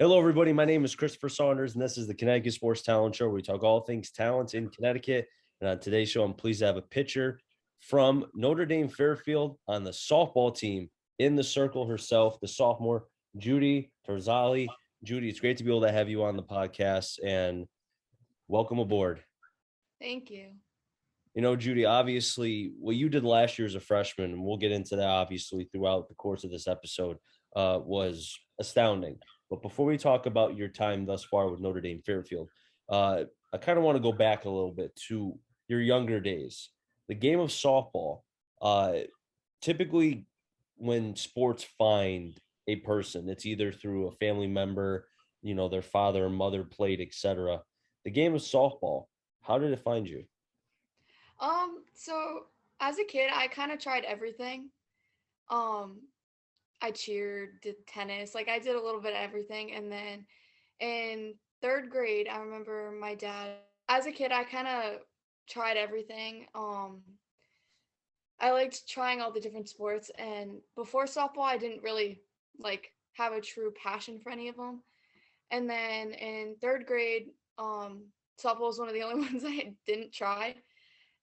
Hello, everybody. My name is Christopher Saunders, and this is the Connecticut Sports Talent Show, where we talk all things talent in Connecticut. And on today's show, I'm pleased to have a pitcher from Notre Dame Fairfield on the softball team in the circle herself, the sophomore, Judy Tarczali. Judy, it's great to be able to have you on the podcast, and welcome aboard. Thank you. You know, Judy, obviously, what you did last year as a freshman, and we'll get into that obviously throughout the course of this episode, was astounding. But before we talk about your time thus far with Notre Dame Fairfield, I kind of want to go back a little bit to your younger days. The game of softball, uh, typically when sports find a person, it's either through a family member, their father or mother played, etc. The game of softball, how did it find you? So as a kid, I kind of tried everything. Um, I cheered, did tennis, like I did a little bit of everything. And then in third grade, I remember my dad, as a kid, I kind of tried everything. I liked trying all the different sports. And before softball, I didn't really like have a true passion for any of them. And then in third grade, softball was one of the only ones I didn't try.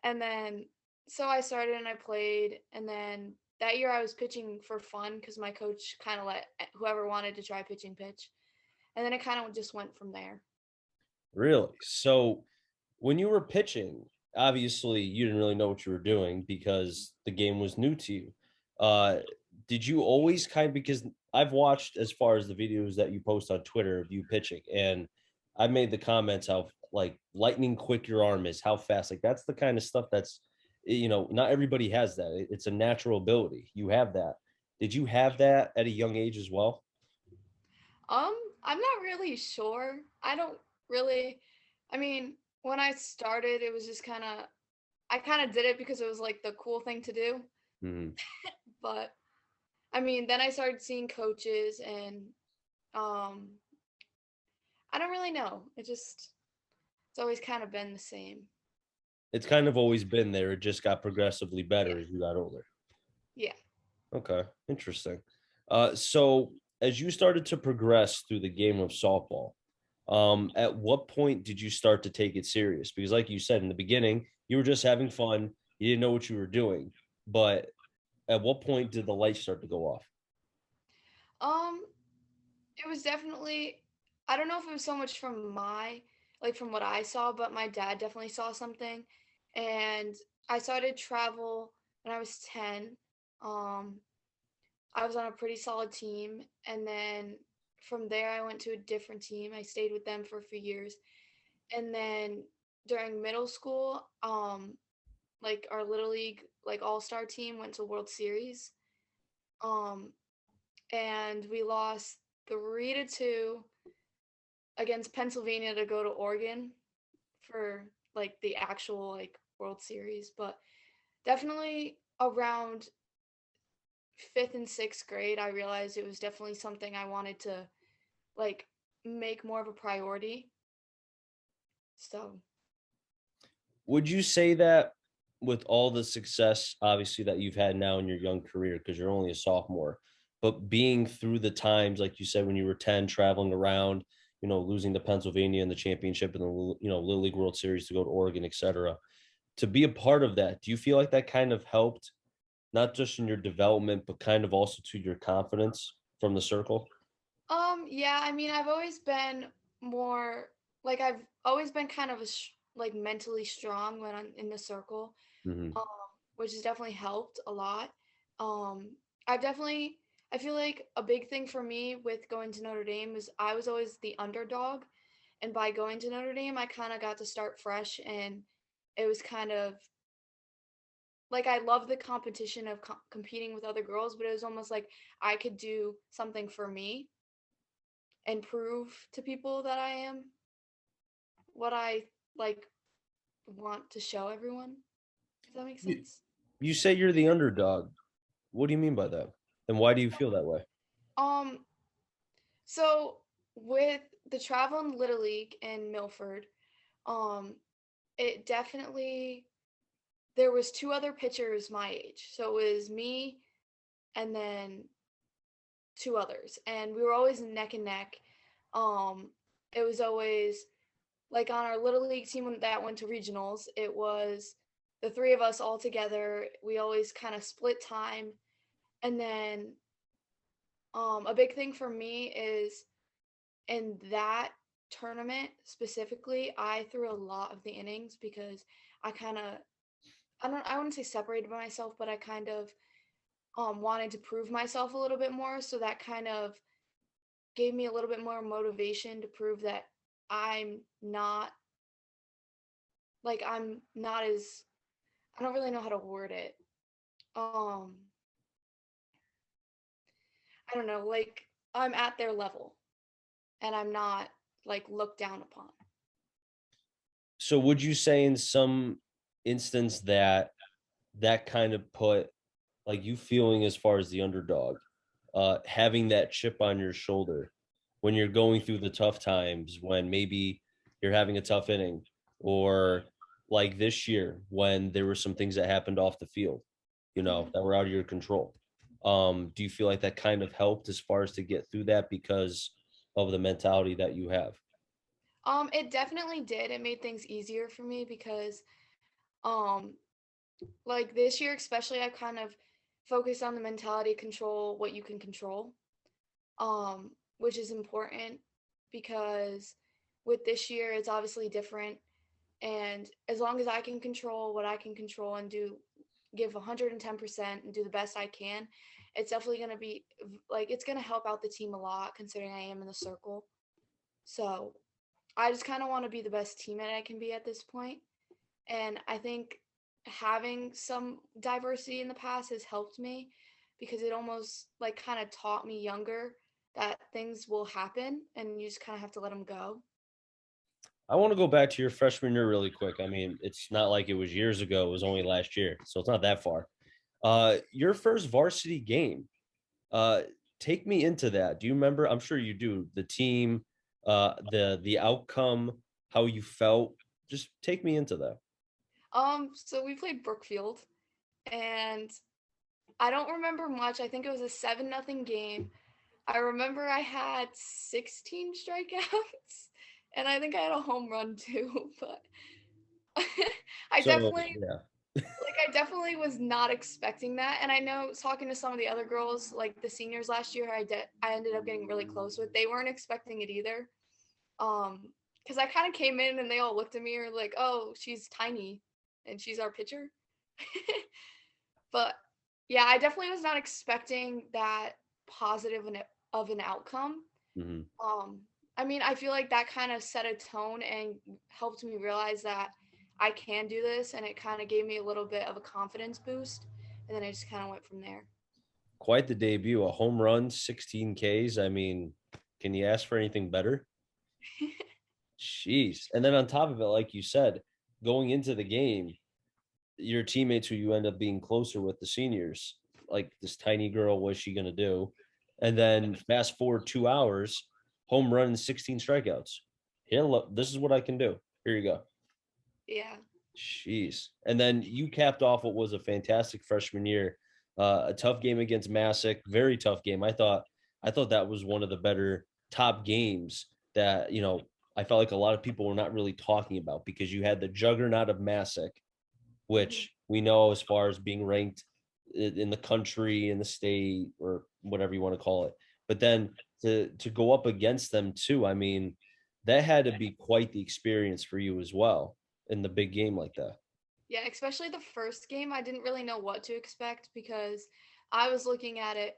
And then so I started and I played, and then that year I was pitching for fun because my coach kind of let whoever wanted to try pitching pitch. And then it kind of just went from there. Really? So when you were pitching, obviously you didn't really know what you were doing because the game was new to you. Uh, did you always because I've watched as far as the videos that you post on Twitter of you pitching, and I made the comments how like lightning quick your arm is, how fast. Like that's the kind of stuff that's not everybody has that. It's a natural ability. You have that. Did you have that at a young age as well? Um, I'm not really sure. I don't really I mean, when I started, it was just I kind of did it because it was like the cool thing to do. Mhm. But I mean, then I started seeing coaches and um I don't really know. It's always kind of been the same. It's kind of always been there. It just got progressively Yeah. better as you got older. Yeah. Okay, interesting. So as you started to progress through the game of softball, at what point did you start to take it serious? Because, like you said in the beginning, you were just having fun. You didn't know what you were doing. But at what point did the lights start to go off? Um, it was definitely I don't know if it was so much from what I saw, but my dad definitely saw something. And I started travel when I was 10. Um, I was on a pretty solid team, and then from there I went to a different team. I stayed with them for a few years. And then during middle school, like our little league like all-star team went to World Series. Um, and we lost 3-2 against Pennsylvania to go to Oregon for like the actual like World Series. But definitely around fifth and sixth grade, I realized it was definitely something I wanted to like make more of a priority. So Would you say that with all the success, obviously, that you've had now in your young career, because you're only a sophomore, but being through the times, like you said, when you were 10, traveling around, losing to Pennsylvania in the championship and the, Little League World Series to go to Oregon, et cetera, to be a part of that, do you feel like that kind of helped, not just in your development, but kind of also to your confidence from the circle? yeah, I mean, I've always been more I've always been kind of like mentally strong when I'm in the circle, Hmm. um, which has definitely helped a lot. Um, I feel like a big thing for me with going to Notre Dame is I was always the underdog, and by going to Notre Dame, I kind of got to start fresh, and it was kind of like I love the competition of competing with other girls, but it was almost like I could do something for me and prove to people that I am what I like want to show everyone. If that makes You, sense. you say you're the underdog. What do you mean by that? And why do you feel that way? Um, so with the Travel and Little League in Milford, um, it definitely there was two other pitchers my age. So it was me and then two others, and we were always neck and neck. Um, it was always like on our little league team that went to regionals, it was the three of us all together. We always kind of split time. And then a big thing for me is in that tournament specifically, I threw a lot of the innings because I kind of I wouldn't say separated myself, but I kind of wanted to prove myself a little bit more. So that kind of gave me a little bit more motivation to prove that I'm not I'm not as I don't really know how to word it. Um I don't know, like I'm at their level and I'm not like looked down upon. So would you say in some instance that that kind of put like you feeling as far as the underdog, having that chip on your shoulder when you're going through the tough times, when maybe you're having a tough inning, or like this year when there were some things that happened off the field, Mhm. that were out of your control. Do you feel like that kind of helped as far as to get through that because of the mentality that you have? It definitely did. It made things easier for me because um like this year especially I kind of focused on the mentality control what you can control. Which is important because with this year it's obviously different, and as long as I can control what I can control and do give 110% and do the best I can, it's definitely going to be like it's going to help out the team a lot considering I am in the circle. So, I just kind of want to be the best teammate I can be at this point. And I think having some diversity in the past has helped me because it almost like kind of taught me younger that things will happen and you just kind of have to let them go. I want to go back to your freshman year really quick. I mean, it's not like it was years ago, it was only last year, so it's not that far. Your first varsity game. Uh, Take me into that. Do you remember? I'm sure you do. The team, the outcome, how you felt. Just take me into that. So we played Brookfield and I don't remember much. I think it was a 7-0 game. I remember I had 16 strikeouts and I think I had a home run too, but I So definitely yeah. I definitely was not expecting that, and I know talking to some of the other girls, like the seniors last year, I ended up getting really close with. They weren't expecting it either, because I kind of came in and they all looked at me and were like, "Oh, she's tiny, and she's our pitcher." But yeah, I definitely was not expecting that positive of an outcome. Mhm. Um, I mean, I feel like that kind of set a tone and helped me realize that I can do this, and it kind of gave me a little bit of a confidence boost, and then I just kind of went from there. Quite the debut. A home run, 16 Ks. I mean, can you ask for anything better? Jeez. And then on top of it, like you said, going into the game, your teammates who you end up being closer with, the seniors, like this tiny girl, what's she gonna do? And then fast forward 2 hours, home run, 16 strikeouts. Here, look, this is what I can do. Here you go. Yeah. Jeez. And then you capped off what was a fantastic freshman year. A tough game against Massac, very tough game. I thought that was one of the better top games that, I felt like a lot of people were not really talking about because you had the juggernaut of Massac, Mhm. which we know as far as being ranked in the country, in the state, or whatever you want to call it. But then to go up against them too, I mean, that had to be quite the experience for you as well in the big game like that. Yeah, especially the first game, I didn't really know what to expect because I was looking at it.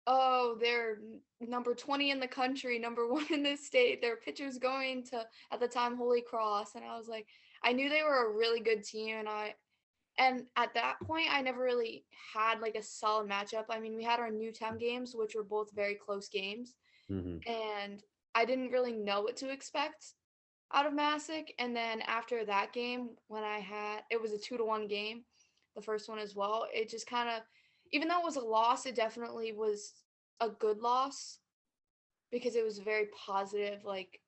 Oh, they're number 20 in the country, number one in the state. Their pitcher's going to, at the time, Holy Cross. And I was like, I knew they were a really good team. And at that point, I never really had like a solid matchup. I mean, we had our Newtown games, which were both very close games. Hmm. And I didn't really know what to expect out of Massac. And then after that game, when it was a 2-1 game, the first one as well, it just kind of, even though it was a loss, it definitely was a good loss because it was very positive. Like,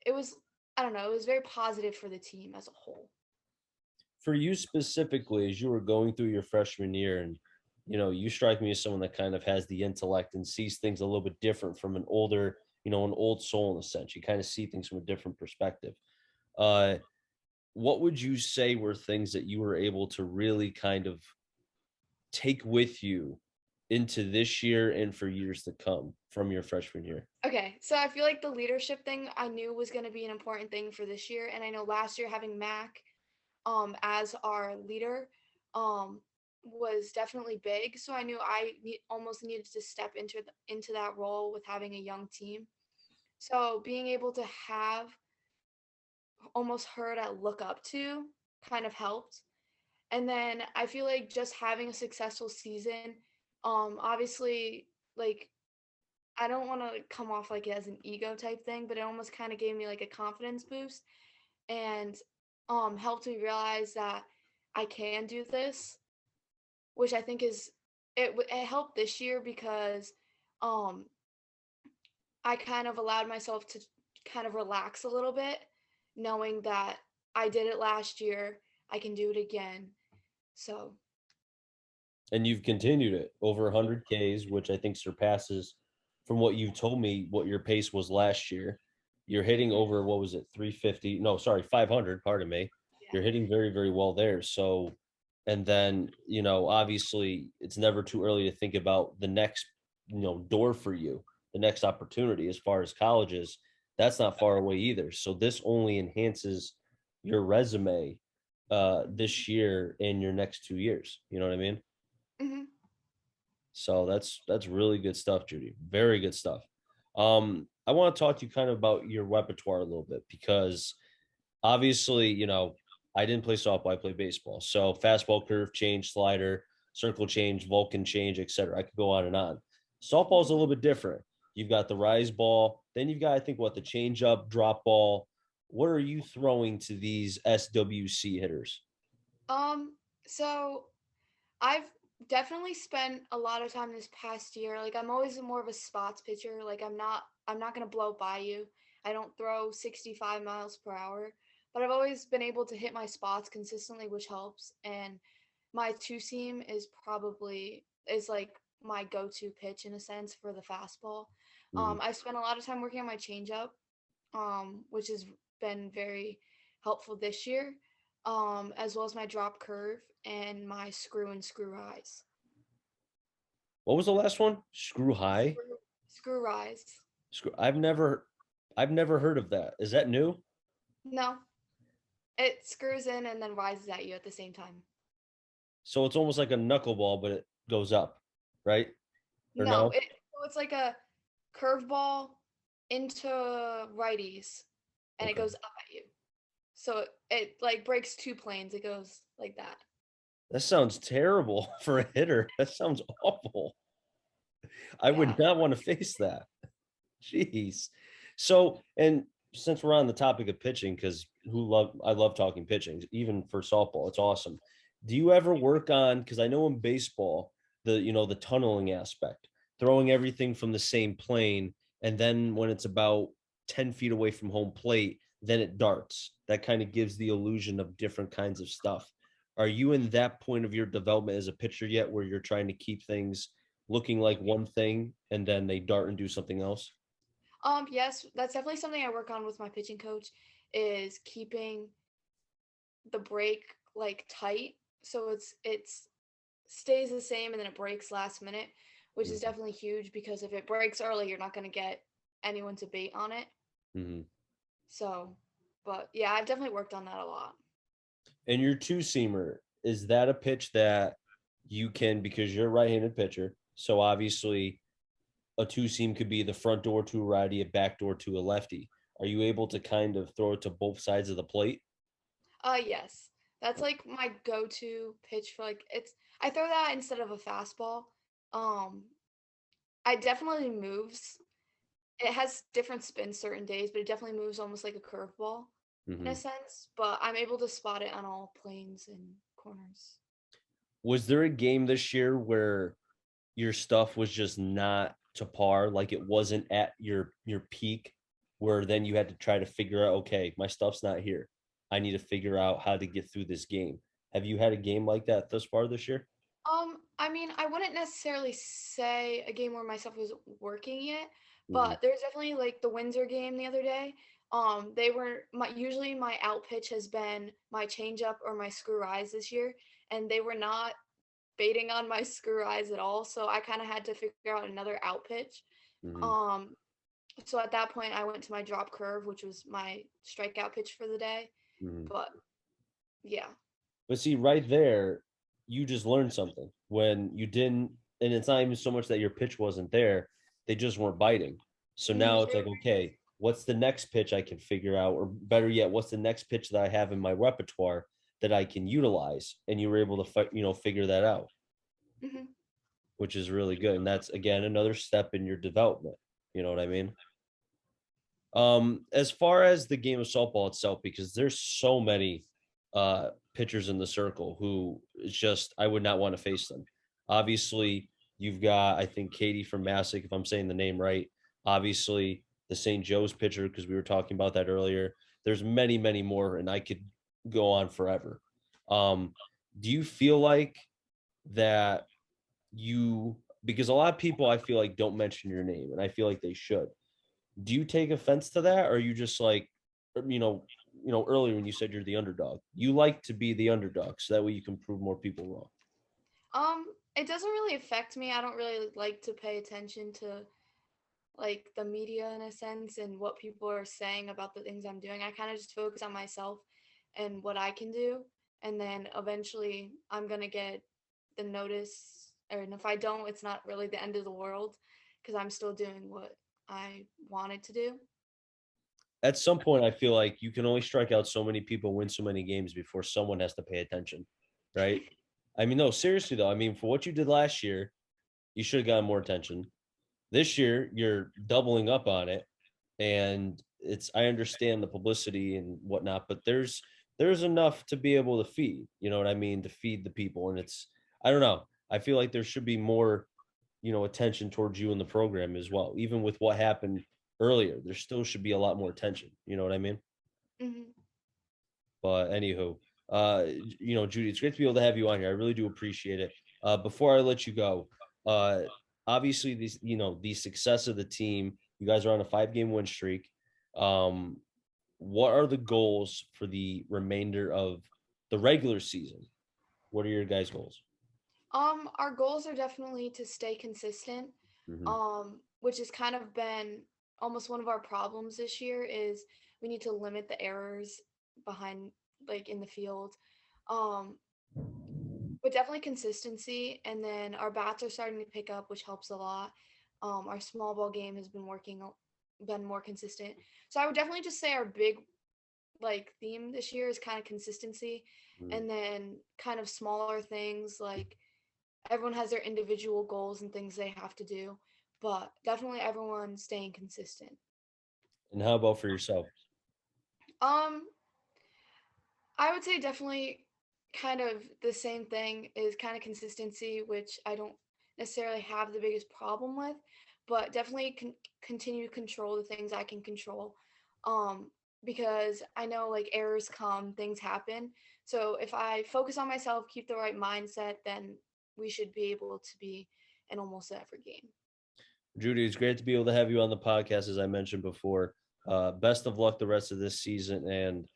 it was, I don't know, it was very positive for the team as a whole. For you specifically, as you were going through your freshman year, and you strike me as someone that kind of has the intellect and sees things a little bit different from an older, an old soul in a sense. You kind of see things from a different perspective. Uh, what would you say were things that you were able to really kind of take with you into this year and for years to come from your freshman year? Okay, so I feel like the leadership thing I knew was going to be an important thing for this year, and I know last year having Mac as our leader um was definitely big. So I knew almost needed to step into that role with having a young team. So being able to have almost her to look up to kind of helped. And then I feel like just having a successful season, obviously, like I don't want to come off like it as an ego type thing, but it almost kind of gave me like a confidence boost and helped me realize that I can do this, which I think is it helped this year because um I kind of allowed myself to kind of relax a little bit, knowing that I did it last year, I can do it again. So, And you've continued it over 100 Ks, which I think surpasses, from what you've told me, what your pace was last year. You're hitting over, what was it, 350? No, sorry, 500, pardon me. yeah. You're hitting very, very well there. So, and then, obviously it's never too early to think about the next, door for you, the next opportunity as far as colleges. That's not far away either. So this only enhances your resume this year and your next 2 years. You know what I mean? Mhm. So that's really good stuff, Judy. Very good stuff. I want to talk to you kind of about your repertoire a little bit because obviously, I didn't play softball, I played baseball. So fastball, curve change, slider, circle change, Vulcan change, etc. I could go on and on. Softball is a little bit different. You've got the rise ball, then you've got, I think, what, the change up, drop ball. What are you throwing to these SWC hitters? Um so I've definitely spent a lot of time this past year. Like I'm always more of a spots pitcher. Like I'm not going to blow by you. I don't throw 65 miles per hour, but I've always been able to hit my spots consistently, which helps. And my two seam is like my go-to pitch in a sense for the fastball. Mhm. I've spent a lot of time working on my changeup, which has been very helpful this year, as well as my drop curve and my screw and screw rise. What was the last one? Screw high? Screw rise. I've never heard of that. Is that new? No, it screws in and then rises at you at the same time. So it's almost like a knuckleball, but it goes up, right? Or No, no? it's like a curveball into righties, and it Okay. goes up at you. So it like breaks two planes. It goes like that. That sounds terrible for a hitter. That sounds awful. I Yeah. would not want to face that. Jeez. So, and since we're on the topic of pitching, because I love talking pitching, even for softball, it's awesome. Do you ever work on, because I know in baseball, the tunneling aspect, throwing everything from the same plane, and then when it's about 10 feet away from home plate, then it darts. That kind of gives the illusion of different kinds of stuff. Are you in that point of your development as a pitcher yet where you're trying to keep things looking like one thing and then they dart and do something else? Yes, that's definitely something I work on with my pitching coach is keeping the break like tight so it's stays the same and then it breaks last minute, which is definitely huge because if it breaks early, you're not going to get anyone to bait on it. Mm-hmm. So, but yeah, I've definitely worked on that a lot. And your two seamer, is that a pitch that you can, because you're a right-handed pitcher, so obviously a two seam could be the front door to a righty, a back door to a lefty. Are you able to kind of throw it to both sides of the plate? Yes. That's like my go-to pitch for like I throw that instead of a fastball. Um, I definitely moves. It has different spins certain days, but it definitely moves almost like a curveball in a Mm-hmm. sense, but I'm able to spot it on all planes and corners. Was there a game this year where your stuff was just not to par, like it wasn't at your peak, where then you had to try to figure out, okay, my stuff's not here. I need to figure out how to get through this game. Have you had a game like that thus far this year? I mean, I wouldn't necessarily say a game where myself was working it, Mhm. But there's definitely like the Windsor game the other day. They were usually my out pitch has been my changeup or my screw eyes this year, and they were not baiting on my screw eyes at all. So I kind of had to figure out another out pitch. Mhm. Um, so at that point, I went to my drop curve, which was my strikeout pitch for the day. Mhm. But yeah. But see, right there, you just learned something when you didn't, and it's not even so much that your pitch wasn't there, they just weren't biting. So now it's like, okay, what's the next pitch I can figure out? Or better yet, what's the next pitch that I have in my repertoire that I can utilize? And you were able to, figure that out, Hmm. which is really good. And that's, again, another step in your development. You know what I mean? As far as the game of softball itself, because there's so many pitchers in the circle who it's just I would not want to face them. Obviously, you've got I think Katie from Massick, if I'm saying the name right. Obviously, the St. Joe's pitcher, because we were talking about that earlier. There's many, many more, and I could go on forever. Um, do you feel like that you because a lot of people I feel like don't mention your name, and I feel like they should. Do you take offense to that, or are you just like, earlier when you said you're the underdog, you like to be the underdog so that way you can prove more people wrong? Um, it doesn't really affect me. I don't really like to pay attention to like the media in a sense and what people are saying about the things I'm doing. I kind of just focus on myself and what I can do. And then eventually I'm going to get the notice. And if I don't, it's not really the end of the world because I'm still doing what I wanted to do. At some point, I feel like you can only strike out so many people, win so many games before someone has to pay attention, right? I mean, no, seriously though. I mean, for what you did last year, you should have gotten more attention. This year, you're doubling up on it, and it's I understand the publicity and whatnot, but there's enough to be able to feed, you know what I mean, to feed the people. And it's I don't know. I feel like there should be more, attention towards you in the program as well. Even with what happened earlier, there still should be a lot more attention. You know what I mean? Hmm. But anywho, Judy, it's great to be able to have you on here. I really do appreciate it. Before I let you go, uh, obviously the success of the team. You guys are on a 5-game win streak. Um, what are the goals for the remainder of the regular season? What are your guys' goals? Our goals are definitely to stay consistent. Mm-hmm. Which has kind of been almost one of our problems this year is we need to limit the errors behind like in the field. Um, but definitely consistency, and then our bats are starting to pick up, which helps a lot. Our small ball game has been been more consistent. So I would definitely just say our big like theme this year is kind of consistency, and then kind of smaller things like everyone has their individual goals and things they have to do, but definitely everyone staying consistent. And how about for yourself? Um, I would say definitely kind of the same thing is kind of consistency, which I don't necessarily have the biggest problem with, but definitely continue to control the things I can control. Um, because I know like errors come, things happen. So if I focus on myself, keep the right mindset, then we should be able to be in almost every game. Judy, it's great to be able to have you on the podcast, as I mentioned before. Best of luck the rest of this season and,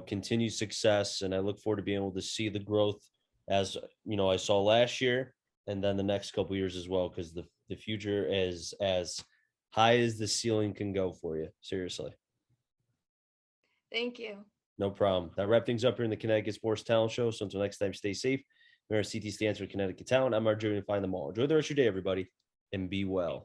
continued success. And I look forward to being able to see the growth as, I saw last year and then the next couple years as well, because the future is as high as the ceiling can go for you. Seriously. Thank you. No problem. That wrap things up here in the Connecticut Sports Talent Show. So until next time, stay safe. Remember, CT stands for Connecticut Talent. I'm our Judy and find them all. Enjoy the rest of your day, everybody, and be well.